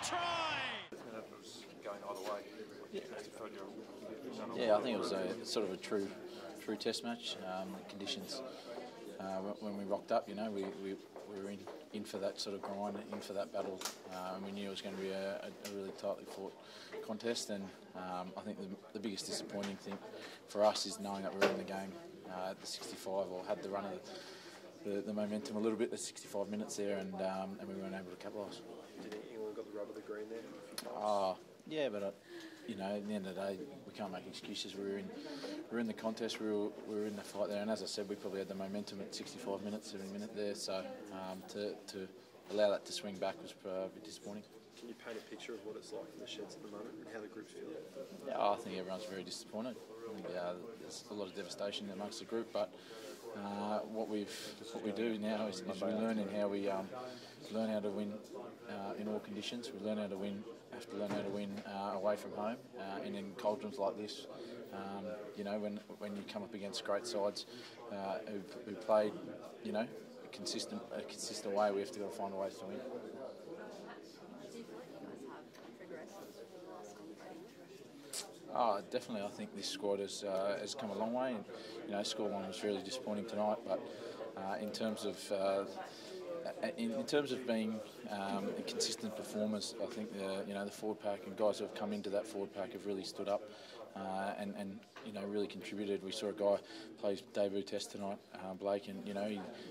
try! It was going either way. Yeah, I think it was sort of a true test match. The conditions when we rocked up, you know, we were in for that sort of grind, in for that battle. We knew it was going to be a really tightly fought contest, and I think the biggest disappointing thing for us is knowing that we were in the game at the 65, or had the run of the momentum a little bit, the 65 minutes there, and we weren't able to capitalise. Did England got the rub of the green there? Yeah, but you know, at the end of the day, we can't make excuses. We were in the contest, we were in the fight there, and as I said, we probably had the momentum at 65 minutes, 70 minutes there. So to allow that to swing back was a bit disappointing. Can you paint a picture of what it's like in the sheds at the moment and how the group's feeling? Yeah, I think everyone's very disappointed. I think there's a lot of devastation amongst the group, but what we do now is we learn in how we learn how to win in all conditions. We learn how to win. Have to learn how to win away from home, and in cauldrons like this, you know, when you come up against great sides who played, you know, a consistent way, we have to go find a ways to win. Definitely. I think this squad has come a long way. And, you know, scoreline was really disappointing tonight, but in terms of being consistent performers, I think the forward pack and guys who have come into that forward pack have really stood up and you know, really contributed. We saw a guy play his debut test tonight, Blake, and you know,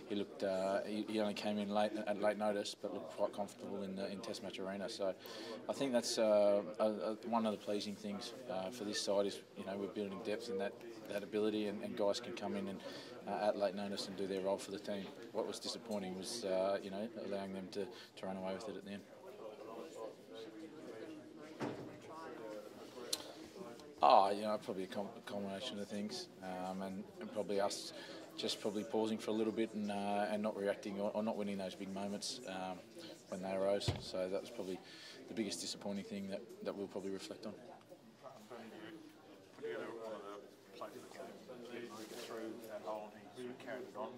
he looked he only came in at late notice, but looked quite comfortable in Test match arena. So I think that's one of the pleasing things for this side is, you know, we're building depth in that ability, and guys can come in and at late notice and do their role for the team. What was disappointing was you know, allowing them to run away with it at the end. You know, probably a combination of things, and probably us just pausing for a little bit and not reacting or not winning those big moments when they arose. So that was probably the biggest disappointing thing that we'll probably reflect on. Carried it on.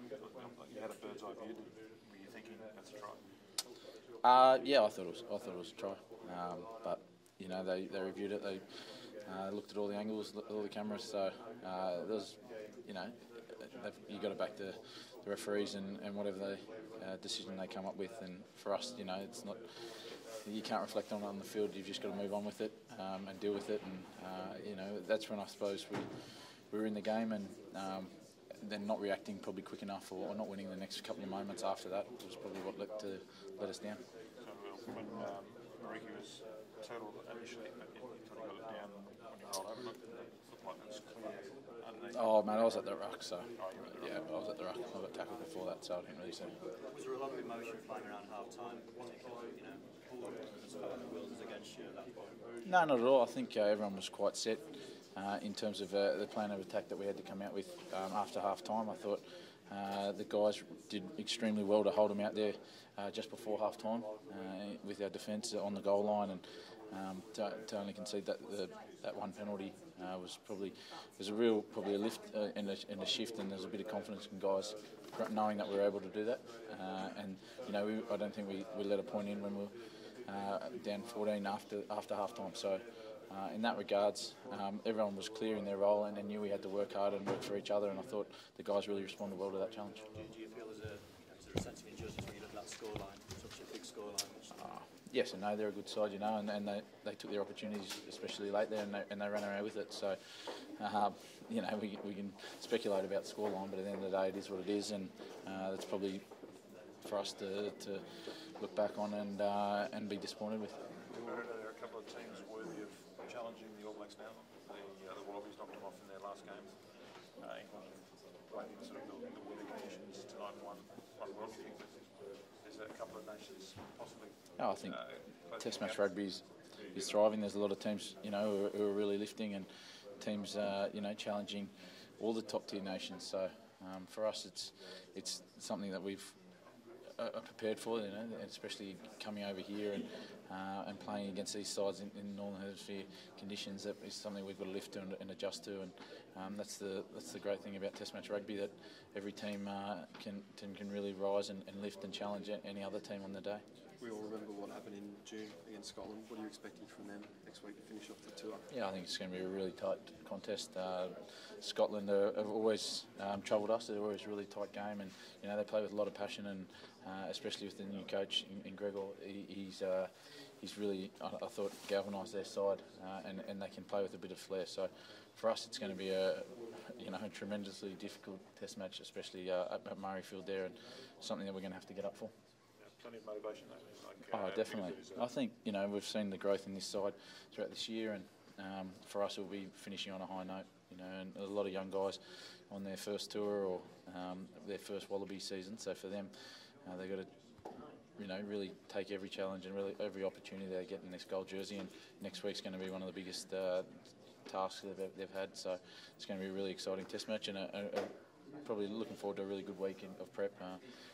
You had a bird's eye view. Were you thinking that's a try? Yeah, I thought it was a try. But you know, they reviewed it. They looked at all the angles, all the cameras. So there's, you know, you got to back the referees and whatever decision they come up with. And for us, you know, it's not. You can't reflect on it on the field. You've just got to move on with it and deal with it. And you know, that's when I suppose we were in the game, and then not reacting probably quick enough, or not winning the next couple of moments after that was probably what let us down. So when Mariki was tackled initially, but you thought he got it down when you rolled over, it looked like it was clear underneath. Oh man, I was at the ruck, so yeah, I was at the ruck. I got tackled before that, so I didn't really see it. Was there a lot of emotion flying around half time, particularly, you know, as far as the Wills is against you at that point? No, not at all. I think everyone was quite set. In terms of the plan of attack that we had to come out with after half time, I thought the guys did extremely well to hold them out there just before half time with our defence on the goal line, and to only concede that one penalty was probably a lift and a shift, and there's a bit of confidence in guys knowing that we were able to do that. And you know, I don't think we let a point in when we were down 14 after half time. So. In that regards, everyone was clear in their role and knew we had to work hard and work for each other, and I thought the guys really responded well to that challenge. Do you feel is there a sense of injustice when you look at that scoreline, such a big scoreline? Yes and no, they're a good side, you know, and they took their opportunities, especially late there, and they ran around with it. So, you know, we can speculate about the scoreline, but at the end of the day, it is what it is, and that's probably for us to look back on and be disappointed with. There are a couple of teams worthy of challenging the All Blacks now. The Wallabies knocked them off in their last game. England waiting sort of building the winning conditions tonight, one world kick. There's a couple of nations possibly. I think Test match rugby is thriving. There's a lot of teams, you know, who are really lifting, and teams, you know, challenging all the top tier nations. So for us, it's something that we've prepared for, you know, especially coming over here and playing against these sides in Northern Hemisphere conditions. That is something we've got to lift to and adjust to, and that's the great thing about Test match rugby, that every team can really rise and lift and challenge any other team on the day. We all remember what happened in June against against Scotland. What are you expecting from them next week to finish off the tour? Yeah, I think it's going to be a really tight contest. Scotland have always troubled us. They're always a really tight game, and you know they play with a lot of passion, and especially with the new coach in Gregor, he's really, I thought, galvanised their side, and they can play with a bit of flair. So for us, it's going to be a tremendously difficult test match, especially at Murrayfield there, and something that we're going to have to get up for. Yeah, plenty of motivation though. Definitely. I think we've seen the growth in this side throughout this year, and for us, it'll be finishing on a high note. And a lot of young guys on their first tour or their first Wallaby season. So for them, they've got to really take every challenge and really every opportunity they get in this gold jersey. And next week's going to be one of the biggest tasks they've had. So it's going to be a really exciting test match, and probably looking forward to a really good week of prep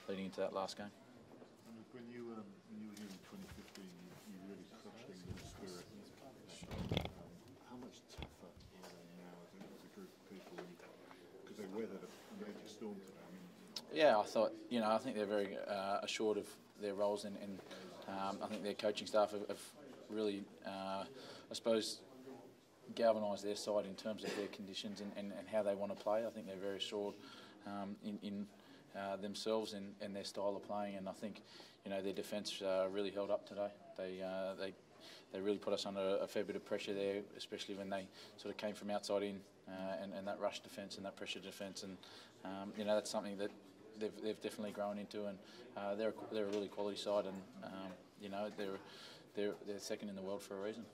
leading into that last game. When you were here in 2015, you really touched in the spirit. How much tougher are they now as a group of people? Because they weathered a major storm today. Yeah, I thought, I think they're very assured of their roles, and I think their coaching staff have really, I suppose, galvanised their side in terms of their conditions and how they want to play. I think they're very assured in themselves and their style of playing, and I think their defence really held up today. They really put us under a fair bit of pressure there, especially when they sort of came from outside in and that rush defence and that pressure defence, and that's something that they've definitely grown into, and they're a really quality side, and they're second in the world for a reason.